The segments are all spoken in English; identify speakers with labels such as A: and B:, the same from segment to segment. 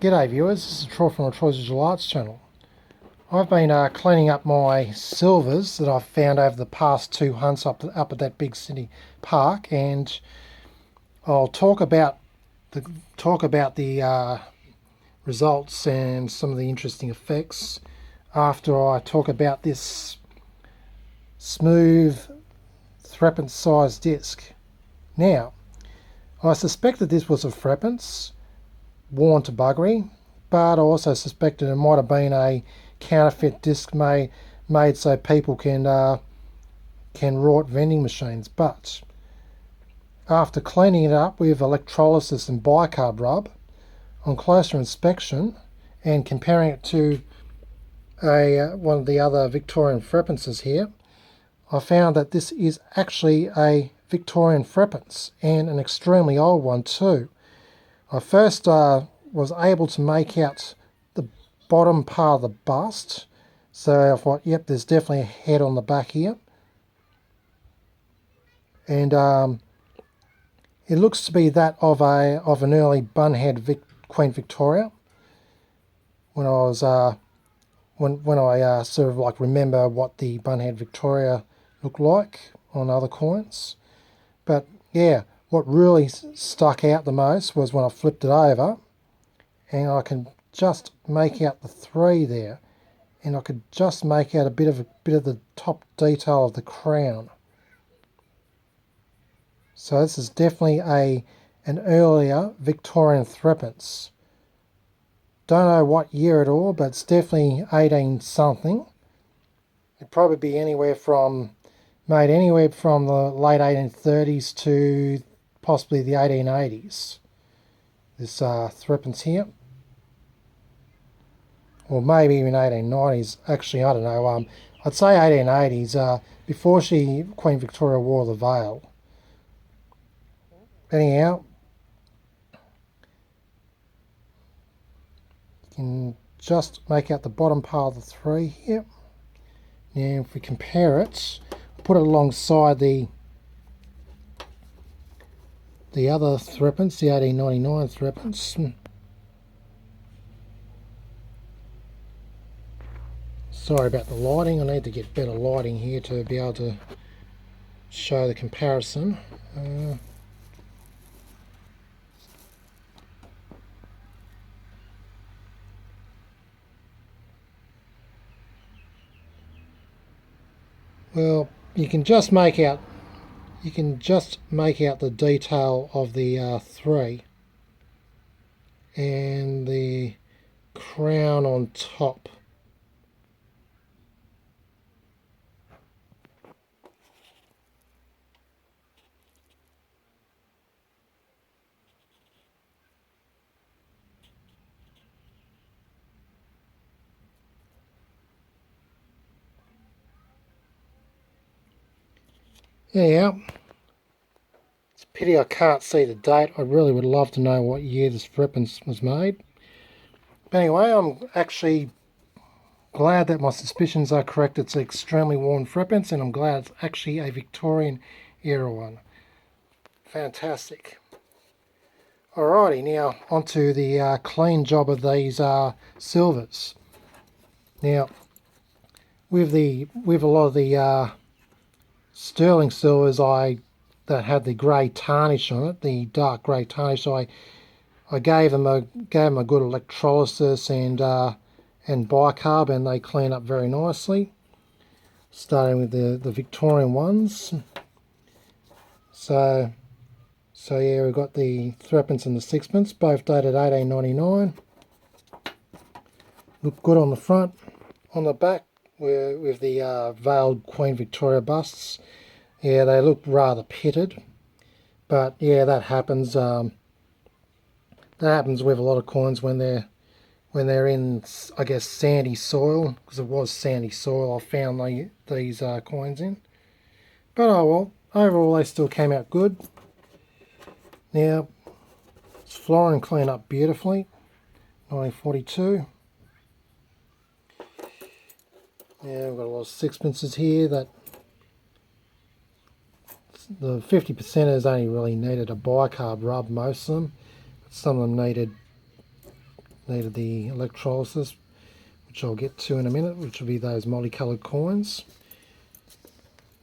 A: G'day viewers, this is Troy from the Troy's Visual Arts channel. I've been cleaning up my silvers that I've found over the past 2 hunts up at that big city park, and I'll talk about the results and some of the interesting effects after I talk about this smooth threepence size disc. Now, I suspect that this was a threepence worn to buggery, but I also suspected it might have been a counterfeit disc made so people can rot vending machines. But after cleaning it up with electrolysis and bicarb rub, on closer inspection and comparing it to one of the other Victorian threepences here, I found that this is actually a Victorian threepence, and an extremely old one too. I first was able to make out the bottom part of the bust, so I thought, yep, there's definitely a head on the back here, and it looks to be that of an early bunhead Queen Victoria. When I was when I sort of like remember what the bunhead Victoria looked like on other coins, but yeah. What really stuck out the most was when I flipped it over, and I can just make out the 3 there, and I could just make out a bit of the top detail of the crown. So this is definitely an earlier Victorian threepence. Don't know what year at all, but it's definitely 18 something. It'd probably be made anywhere from the late 1830s to possibly the 1880s, this threepence here, or maybe even 1890s. Actually, I don't know. I'd say 1880s, before Queen Victoria wore the veil. Anyhow, you can just make out the bottom part of the 3 here. Now, if we compare it, put it alongside the other threepence, the 1899 threepence. Sorry about the lighting, I need to get better lighting here to be able to show the comparison. Well, you can just make out the detail of the 3 and the crown on top. Anyhow, it's a pity I can't see the date. I really would love to know what year this threepence was made. But anyway, I'm actually glad that my suspicions are correct. It's an extremely worn threepence, and I'm glad it's actually a Victorian era one. Fantastic. Alrighty, now onto the clean job of these silvers. Now, with a lot of the sterling silvers that had the grey tarnish on it, the dark grey tarnish, I gave them a good electrolysis and bicarb, and they clean up very nicely. Starting with the Victorian ones. So yeah, we've got the threepence and the sixpence, both dated 1899. Look good on the front. On the back, with the veiled Queen Victoria busts, yeah, they look rather pitted, but yeah, that happens. That happens with a lot of coins when they're in, I guess, sandy soil, because it was sandy soil I found these coins in. But oh well, overall they still came out good. Now, it's flooring clean up beautifully. 1942. Yeah, we've got a lot of sixpences here that the 50%ers only really needed a bicarb rub, most of them. Some of them needed needed the electrolysis, which I'll get to in a minute, which will be those multicoloured coins.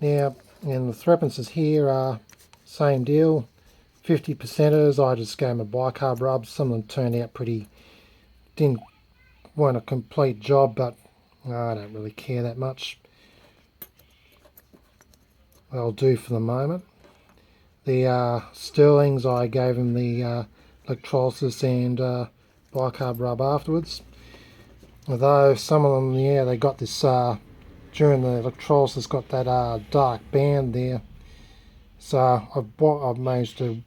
A: Now, and the threepences here are same deal, 50 percenters. I just gave them a bicarb rub. Some of them turned out weren't a complete job, but I don't really care that much. They'll do for the moment. The sterlings, I gave them the electrolysis and bicarb rub afterwards. Although some of them, yeah, they got this during the electrolysis, got that dark band there. So I've managed to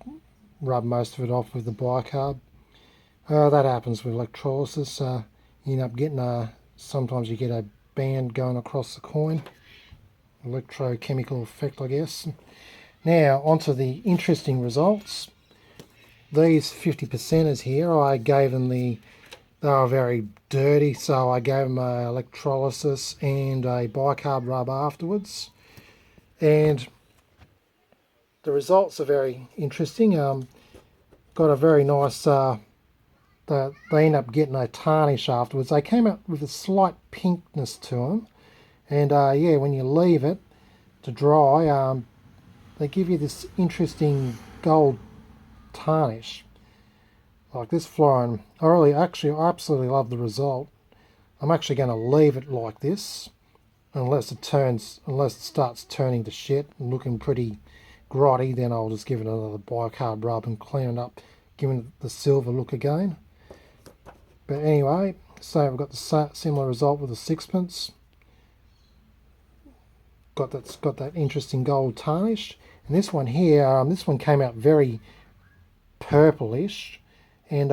A: rub most of it off with the bicarb. That happens with electrolysis. You end up getting sometimes you get a band going across the coin. Electrochemical effect, I guess. Now, onto the interesting results. These 50 percenters here, I gave them they were very dirty, so I gave them a electrolysis and a bicarb rub afterwards. And the results are very interesting. Got a very nice, they end up getting a tarnish afterwards. They came out with a slight pinkness to them. And yeah, when you leave it to dry, they give you this interesting gold tarnish like this florin. I absolutely love the result. I'm actually going to leave it like this unless it starts turning to shit and looking pretty grotty. Then I'll just give it another bicarb rub and clean it up, giving it the silver look again. But anyway, so we've got the similar result with the sixpence. Got that interesting gold tarnish. And this one here, this one came out very purplish, and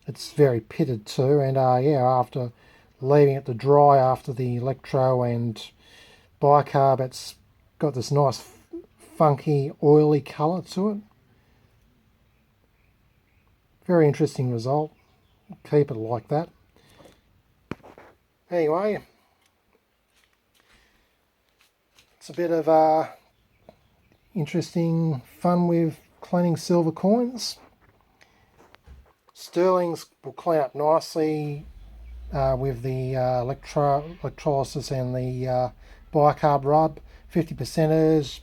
A: it's very pitted too. And yeah, after leaving it to dry after the electro and bicarb, it's got this nice funky oily colour to it. Very interesting result. Keep it like that. Anyway, it's a bit of interesting fun with cleaning silver coins. Sterlings will clean up nicely with the electrolysis and the bicarb rub. 50 percenters,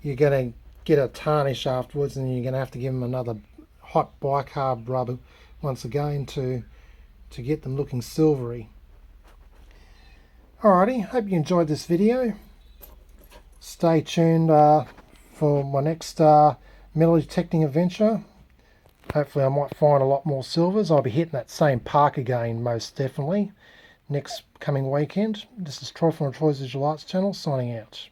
A: you're going to get a tarnish afterwards, and you're going to have to give them another hot bicarb rub once again to get them looking silvery. Alrighty, hope you enjoyed this video. Stay tuned for my next metal detecting adventure. Hopefully I might find a lot more silvers. I'll be hitting that same park again, most definitely, next coming weekend. This is Troy from the Troy's Visual Arts channel, signing out.